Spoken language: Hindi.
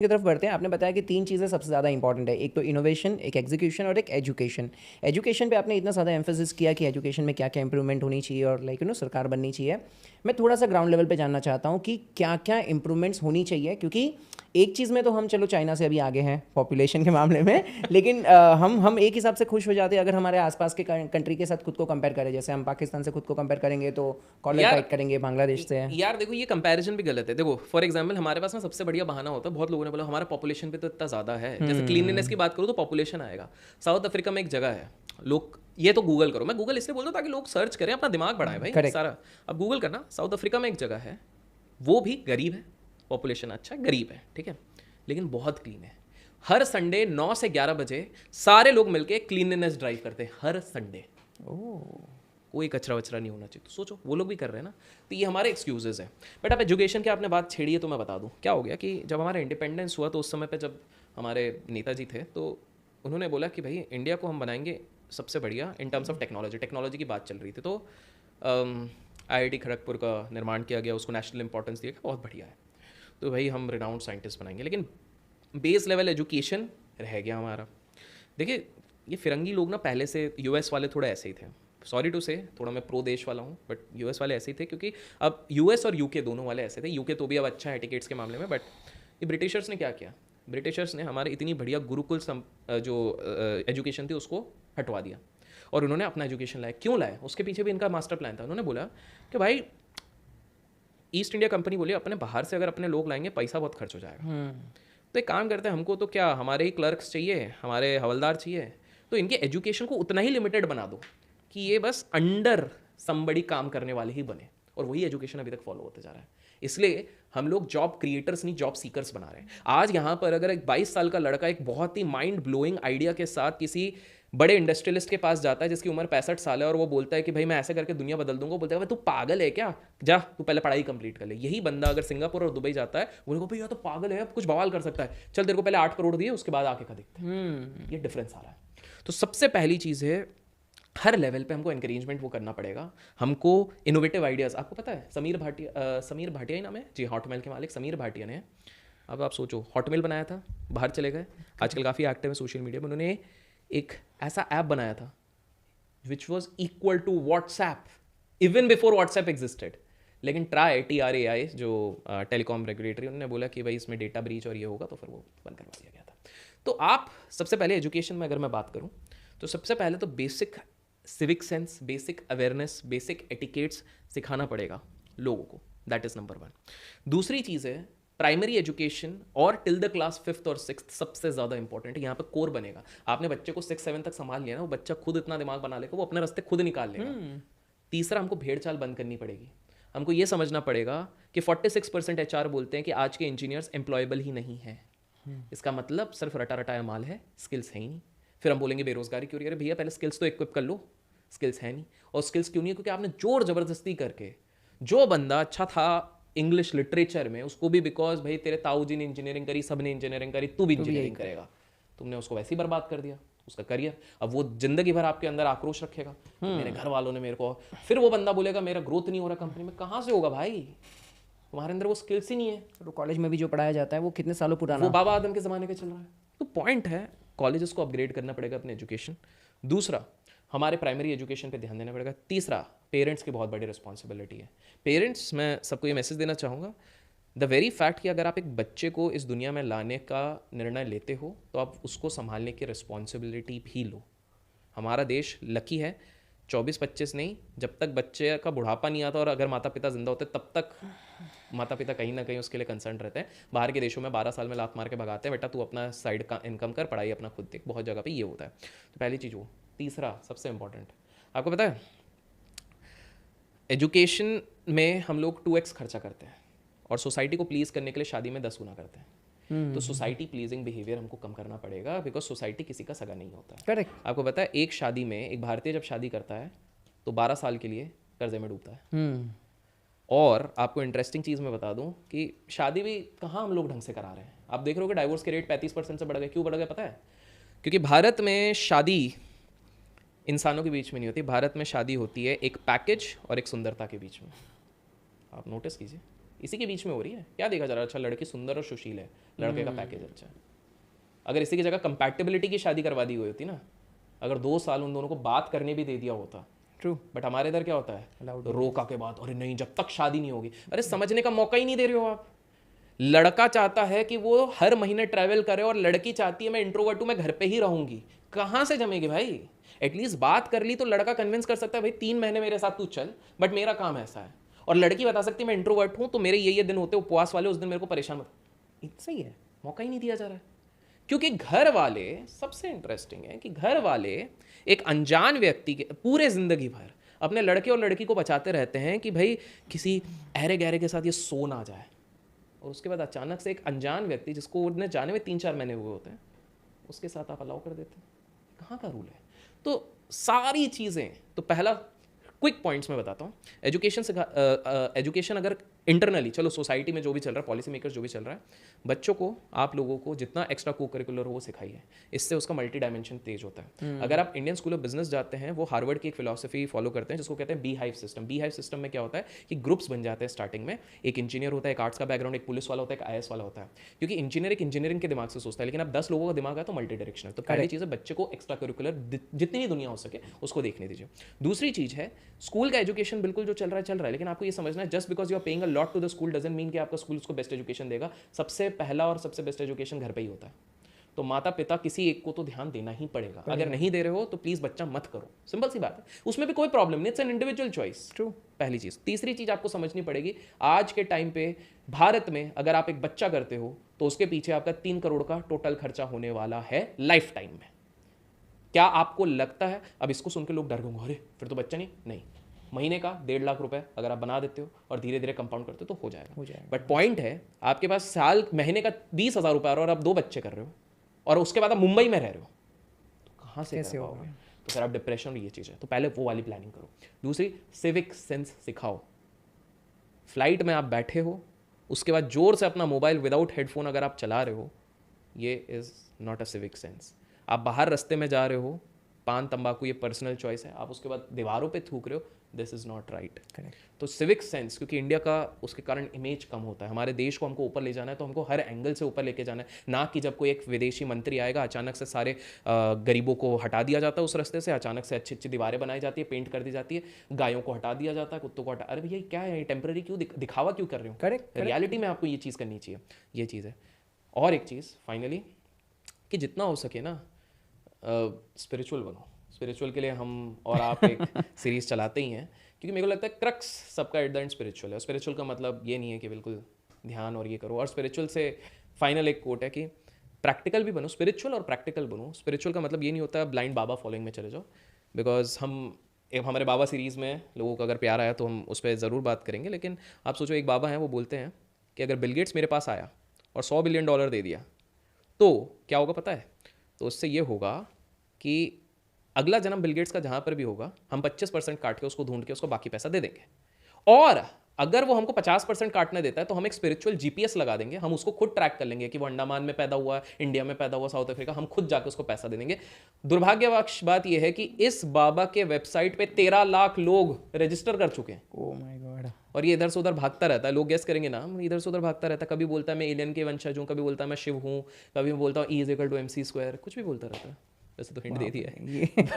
की तरफ बढ़ते हैं। आपने बताया कि 3 चीज़ें सबसे ज़्यादा इंपॉर्टेंट है, एक तो इनोवेशन, एक एग्जीक्यूशन और एक एजुकेशन। एजुकेशन पे आपने इतना ज़्यादा एम्फेसिस किया कि एजुकेशन में क्या क्या इंप्रूवमेंट होनी चाहिए और सरकार बननी चाहिए। मैं थोड़ा सा ग्राउंड लेवल पे जानना चाहता हूँ कि क्या क्या इंप्रूवमेंट्स होनी चाहिए, क्योंकि एक चीज़ में तो हम चलो चाइना से अभी आगे हैं पॉपुलेशन के मामले में, लेकिन हम एक हिसाब से खुश हो जाते हैं अगर हमारे आसपास के कंट्री के साथ खुद को कंपेयर करें। जैसे हम पाकिस्तान से खुद को कंपेयर करेंगे तो कॉलर यार टाइट करेंगे बांग्लादेश से। यार देखो, ये कंपैरिजन भी गलत है। देखो फॉर एग्जांपल, हमारे पास ना सबसे बढ़िया बहाना होता है, बहुत लोगों ने बोला हमारा पॉपुलेशन पे तो इतना ज़्यादा है। जैसे क्लीनलीनेस की बात करूँ तो पॉपुलेशन आएगा। साउथ अफ्रीका में एक जगह है, लोग ये तो गूगल करो, मैं गूगल इसलिए बोलता हूँ ताकि लोग सर्च करें, अपना दिमाग बढ़ाएं भाई करेक्ट। सारा। अब गूगल करना, साउथ अफ्रीका में एक जगह है, वो भी गरीब है, पॉपुलेशन अच्छा है, गरीब है, ठीक है, लेकिन बहुत क्लीन है। हर संडे 9 से 11 बजे सारे लोग मिलके क्लीनलीनेस ड्राइव करते हैं, हर संडे। ओह। कोई कचरा वचरा नहीं होना चाहिए। तो सोचो, वो लोग भी कर रहे हैं ना। तो ये हमारे एक्सक्यूजेज हैं। बट अब एजुकेशन की आपने बात छेड़ी है तो मैं बता दूं क्या हो गया कि जब हमारा इंडिपेंडेंस हुआ तो उस समय पे जब हमारे नेताजी थे तो उन्होंने बोला कि भाई इंडिया को हम बनाएंगे सबसे बढ़िया in terms of technology. Technology की बात चल रही थी तो IIT खड़गपुर का निर्माण किया गया, उसको नेशनल इंपॉर्टेंस दिया गया, बहुत बढ़िया है। तो भाई हम रिनाउंड साइंटिस्ट बनाएंगे, लेकिन बेस लेवल एजुकेशन रह गया हमारा। देखिए, ये फिरंगी लोग ना पहले से, US वाले थोड़ा ऐसे ही थे। सॉरी टू से, थोड़ा मैं प्रो देश वाला हूँ, बट US वाले ऐसे ही थे, क्योंकि अब US और UK दोनों वाले ऐसे थे। UK तो भी अब अच्छा है टिकट्स के मामले में, बट ये ब्रिटिशर्स ने क्या किया, ब्रिटिशर्स ने हमारे इतनी बढ़िया गुरुकुल जो एजुकेशन थी उसको हटवा दिया और उन्होंने अपना एजुकेशन लाया। क्यों लाया, उसके पीछे भी इनका मास्टर प्लान था। उन्होंने बोला कि भाई ईस्ट इंडिया कंपनी बोली अपने बाहर से अगर अपने लोग लाएंगे पैसा बहुत खर्च हो जाएगा, तो एक काम करते हैं, हमको तो क्या हमारे ही क्लर्क्स चाहिए, हमारे हवलदार चाहिए, तो इनके एजुकेशन को उतना ही लिमिटेड बना दो कि ये बस अंडर समबड़ी काम करने वाले ही बने। और वही एजुकेशन अभी तक फॉलो होते जा रहा है। इसलिए हम लोग जॉब क्रिएटर्स नहीं, जॉब सीकर्स बना रहे हैं। आज यहाँ पर अगर एक 22 साल का लड़का एक बहुत ही माइंड ब्लोइंग आइडिया के साथ किसी बड़े इंडस्ट्रियलिस्ट के पास जाता है जिसकी उम्र 65 साल है और वो बोलता है कि भाई मैं ऐसे करके दुनिया बदल दूंगा, बोलता है भाई तू पागल है क्या, जा तू पहले पढ़ाई कंप्लीट कर ले। यही बंदा अगर सिंगापुर और दुबई जाता है, बोलेगा भाई यार तो पागल है, अब कुछ बवाल कर सकता है, चल तेरे को पहले 8 करोड़ दिए उसके बाद आके का देखते हैं। ये डिफरेंस आ रहा है। तो सबसे पहली चीज़ है, हर लेवल पे हमको एनकरेजमेंट वो करना पड़ेगा। हमको इनोवेटिव आइडियाज़, आपको पता है समीर भाटिया ही नाम है जी, हॉटमेल के मालिक समीर भाटिया ने, अब आप सोचो, हॉटमेल बनाया था, बाहर चले गए, आजकल काफ़ी एक्टिव है सोशल मीडिया में। उन्होंने एक ऐसा ऐप बनाया था which was equal to WhatsApp even before WhatsApp existed. लेकिन TRAI जो टेलीकॉम रेगुलेटरी, उन्होंने बोला कि भाई इसमें डेटा ब्रीच और ये होगा, तो फिर वो बंद करवा दिया गया था। तो आप सबसे पहले एजुकेशन में अगर मैं बात करूं तो सबसे पहले तो basic civic sense, basic awareness, basic etiquettes सिखाना पड़ेगा लोगों को। That is number 1। दूसरी चीज़ है प्राइमरी एजुकेशन और टिल द क्लास 5th और 6th सबसे ज़्यादा इंपॉर्टेंट है। यहाँ पे कोर बनेगा। आपने बच्चे को 6-7 तक संभाल लिया ना, वो बच्चा खुद इतना दिमाग बना लेगा, वो अपने रास्ते खुद निकाल लेगा। तीसरा, हमको भेड़ चाल बंद करनी पड़ेगी। हमको ये समझना पड़ेगा कि 46% HR बोलते हैं कि आज के इंजीनियर्स एम्प्लॉयबल ही नहीं है। इसका मतलब सिर्फ रटा रटाया माल है, स्किल्स है ही नहीं। फिर हम बोलेंगे बेरोजगारी क्यों रही है, अरे भैया पहले स्किल्स तो इक्विप कर लो, स्किल्स है नहीं। और स्किल्स क्यों नहीं है, क्योंकि आपने जोर जबरदस्ती करके, जो बंदा अच्छा था इंग्लिश लिटरेचर में, उसको भी बिकॉज भाई तेरे ताऊ जी ने इंजीनियरिंग करी, सब ने इंजीनियरिंग करी, तू भी इंजीनियरिंग करेगा, तुमने उसको वैसे ही बर्बाद कर दिया उसका करियर। अब वो जिंदगी भर आपके अंदर आक्रोश रखेगा, मेरे घर वालों ने मेरे को, फिर वो बंदा बोलेगा मेरा ग्रोथ नहीं हो रहा कंपनी में। कहाँ से होगा भाई, तुम्हारे अंदर वो स्किल्स ही नहीं है। तो कॉलेज में भी जो पढ़ाया जाता है वो कितने सालों वो पुराना। बाबा आदम के ज़माने का चल रहा है। तो पॉइंट है, कॉलेजेस को अपग्रेड करना पड़ेगा अपने एजुकेशन। दूसरा, हमारे प्राइमरी एजुकेशन पे ध्यान देना पड़ेगा। तीसरा, पेरेंट्स की बहुत बड़ी रिस्पॉन्सिबिलिटी है। पेरेंट्स, मैं सबको ये मैसेज देना चाहूँगा, द वेरी फैक्ट कि अगर आप एक बच्चे को इस दुनिया में लाने का निर्णय लेते हो तो आप उसको संभालने की रिस्पॉन्सिबिलिटी भी लो। हमारा देश लकी है, 24-25 नहीं, जब तक बच्चे का बुढ़ापा नहीं आता और अगर माता पिता जिंदा होते तब तक माता पिता कहीं ना कहीं उसके लिए कंसर्न रहते हैं। बाहर के देशों में 12 साल में लात मार के भगाते हैं, बेटा तू अपना साइड का इनकम कर, पढ़ाई अपना खुद देख। बहुत जगह पे ये होता है। तो पहली चीज़ वो। तीसरा सबसे इंपॉर्टेंट, आपको पता है एजुकेशन में हम लोग 2x खर्चा करते हैं और सोसाइटी को प्लीज़ करने के लिए शादी में 10 गुना करते हैं। तो सोसाइटी प्लीजिंग बिहेवियर हमको कम करना पड़ेगा, बिकॉज सोसाइटी किसी का सगा नहीं होता है। करेक्ट। आपको पता है एक शादी में एक भारतीय जब शादी करता है तो 12 साल के लिए कर्जे में डूबता है। और आपको इंटरेस्टिंग चीज़ मैं बता दूं कि शादी भी कहाँ हम लोग ढंग से करा रहे हैं। आप देख रहे हो कि डाइवोर्स के रेट 35% से बढ़ गए। क्यों बढ़ गए पता है? क्योंकि भारत में शादी इंसानों के बीच में नहीं होती, भारत में शादी होती है एक पैकेज और एक सुंदरता के बीच में। आप नोटिस कीजिए, इसी के बीच में हो रही है। क्या देखा जा रहा है? अच्छा लड़की सुंदर और सुशील है, लड़के का पैकेज अच्छा है। अगर इसी की जगह कंपैटिबिलिटी की शादी करवा दी हुई होती ना, अगर 2 साल उन दोनों को बात करने भी दे दिया होता, ट्रू। बट हमारे इधर क्या होता है, Allowed रोका के बाद अरे नहीं जब तक शादी नहीं होगी। अरे समझने का मौका ही नहीं दे रहे हो आप। लड़का चाहता है कि वो हर महीने ट्रैवल करे और लड़की चाहती है मैं इंट्रोवर्ट हूं, मैं घर पे ही रहूंगी। कहां से जमेगी भाई? एटलीस्ट बात कर ली तो लड़का कन्विंस कर सकता है भाई 3 महीने मेरे साथ तू चल, बट मेरा काम ऐसा है। और लड़की बता सकती है मैं इंट्रोवर्ट हूं तो मेरे ये दिन होते उपवास वाले, उस दिन मेरे को परेशान मत। सही है, मौका ही नहीं दिया जा रहा है। क्योंकि घर वाले सबसे इंटरेस्टिंग है कि घर वाले एक अनजान व्यक्ति के पूरे जिंदगी भर अपने लड़के और लड़की को बचाते रहते हैं कि भाई किसी अहरे गहरे के साथ ये सो ना जाए, और उसके बाद अचानक से एक अनजान व्यक्ति जिसको उन्हें जाने में 3-4 महीने हुए होते हैं उसके साथ आप अलाउ कर देते हैं। कहाँ का रूल है? तो सारी चीज़ें, तो पहला क्विक पॉइंट्स में बताता हूँ। एजुकेशन अगर इंटरनली, चलो सोसाइटी में जो भी चल रहा है, पॉलिसी मेकर्स जो भी चल रहा है, बच्चों को आप लोगों को जितना एक्स्ट्रा को करिकुलर हो वो सिखाइए, इससे उसका मल्टी डायमेंशन तेज होता है। अगर आप इंडियन स्कूल ऑफ बिजनेस जाते हैं, वो हार्वर्ड की एक फिलॉसफी फॉलो करते हैं जिसको कहते हैं bee hive system. Bee hive system में क्या होता है कि ग्रुप्स बन जाते हैं स्टार्टिंग में। एक इंजीनियर होता है, एक आर्ट्स का बैकग्राउंड, एक पुलिस वाला होता है, एक IAS वाला होता है। क्योंकि इंजीनियर एक इंजीनियरिंग के दिमाग से सोचता है, लेकिन अब 10 लोगों का दिमाग है तो मल्टी डायरेक्शनल। तो पहली चीज़ है बच्चे को एक्स्ट्रा करिकुलर जितनी भी दुनिया हो सके उसको देखने दीजिए। दूसरी चीज़ है स्कूल का एजुकेशन बिल्कुल जो चल रहा है, लेकिन आपको ये समझना है just because you are paying a lot to the school doesn't mean कि आपका स्कूल उसको बेस्ट एजुकेशन देगा। सबसे पहला और सबसे बेस्ट एजुकेशन घर पे ही होता है। तो माता पिता किसी एक को तो ध्यान देना ही पड़ेगा। अगर नहीं दे रहे हो तो प्लीज बच्चा मत करो, सिंपल सी बात है। उसमें भी कोई प्रॉब्लम नहीं, it's an individual choice. True, पहली चीज। तीसरी चीज आपको समझनी पड़ेगी, आज के टाइम पे भारत में अगर आप एक बच्चा करते हो तो उसके पीछे आपका 3 करोड़ का टोटल खर्चा होने वाला है लाइफ टाइम में। क्या आपको लगता है, अब इसको सुन के लोग डर गए, अरे फिर तो बच्चा नहीं, महीने का 1.5 लाख रुपए अगर आप बना देते हो और धीरे धीरे कंपाउंड करते हो तो हो जाएगा। बट पॉइंट है आपके पास महीने का 20,000 रुपए आ रहा है और आप 2 बच्चे कर रहे हो और उसके बाद आप मुंबई में रह रहे हो, तो कहाँ से कैसे होगा? तो फिर आप डिप्रेशन में, ये चीज़ है। तो पहले वो वाली प्लानिंग करो। दूसरी, सिविक सेंस सिखाओ। फ्लाइट में आप बैठे हो, उसके बाद जोर से अपना मोबाइल विदाउट हेडफोन अगर आप चला रहे हो, ये is not a civic sense. आप बाहर रास्ते में जा रहे हो, पान तंबाकू ये पर्सनल चॉइस है, आप उसके बाद दीवारों पे थूक रहे हो, दिस इज़ नॉट राइट। तो सिविक सेंस, क्योंकि इंडिया का उसके कारण इमेज कम होता है। हमारे देश को हमको ऊपर ले जाना है तो हमको हर एंगल से ऊपर लेके जाना है, ना कि जब कोई एक विदेशी मंत्री आएगा अचानक से सारे गरीबों को हटा दिया जाता है उस रास्ते से, अचानक से अच्छी अच्छी दीवारें बनाई जाती है, पेंट कर दी जाती है, गायों को हटा दिया जाता है, कुत्तों को हटा। अरे भैया क्या है, टेम्पररी क्यों दिखावा क्यों कर रहे हो? करेक्ट, रियलिटी में आपको ये चीज़ करनी चाहिए, ये चीज़ है। और एक चीज़ फाइनली, कि जितना हो सके ना स्पिरिचुअल बनो। स्पिरिचुअल के लिए हम और आप एक सीरीज़ चलाते ही हैं, क्योंकि मेरे को लगता है क्रक्स सबका एट द एंड स्पिरिचुअल है। स्पिरिचुअल का मतलब ये नहीं है कि बिल्कुल ध्यान और ये करो, और स्पिरिचुअल से फाइनल एक कोट है कि प्रैक्टिकल भी बनो, स्पिरिचुअल और प्रैक्टिकल बनो। स्पिरिचुअल का मतलब ये नहीं होता ब्लाइंड बाबा फॉलोइंग में चले जाओ, बिकॉज हमारे बाबा सीरीज़ में लोगों को अगर प्यार आया तो हम उस पर ज़रूर बात करेंगे। लेकिन आप सोचो, एक बाबा हैं वो बोलते हैं कि अगर बिल गेट्स मेरे पास आया और $100 बिलियन दे दिया तो क्या होगा पता है? तो उससे ये होगा कि अगला जन्म बिल गेट्स का जहाँ पर भी होगा, हम 25% काट के उसको ढूंढ के उसको बाकी पैसा दे देंगे। और अगर वो हमको 50% काटने देता है तो हम एक स्पिरिचुअल GPS लगा देंगे, हम उसको खुद ट्रैक कर लेंगे कि वो अंडमान में पैदा हुआ, इंडिया में पैदा हुआ, साउथ अफ्रीका, हम खुद जाके उसको पैसा दे देंगे। दुर्भाग्यवश बात यह है कि इस बाबा के वेबसाइट पे 13 लाख लोग रजिस्टर कर चुके हैं। Oh my God. और ये इधर से उधर भागता रहता है, लोग गेस करेंगे ना, इधर से उधर भागता रहता है। कभी बोलता है मैं एलियन के वंशज हूँ, कभी बोलता है मैं शिव हूँ, कभी बोलता हूँ E = MC², कुछ भी बोलता रहता है। वैसे तो हिंट दे दिया है।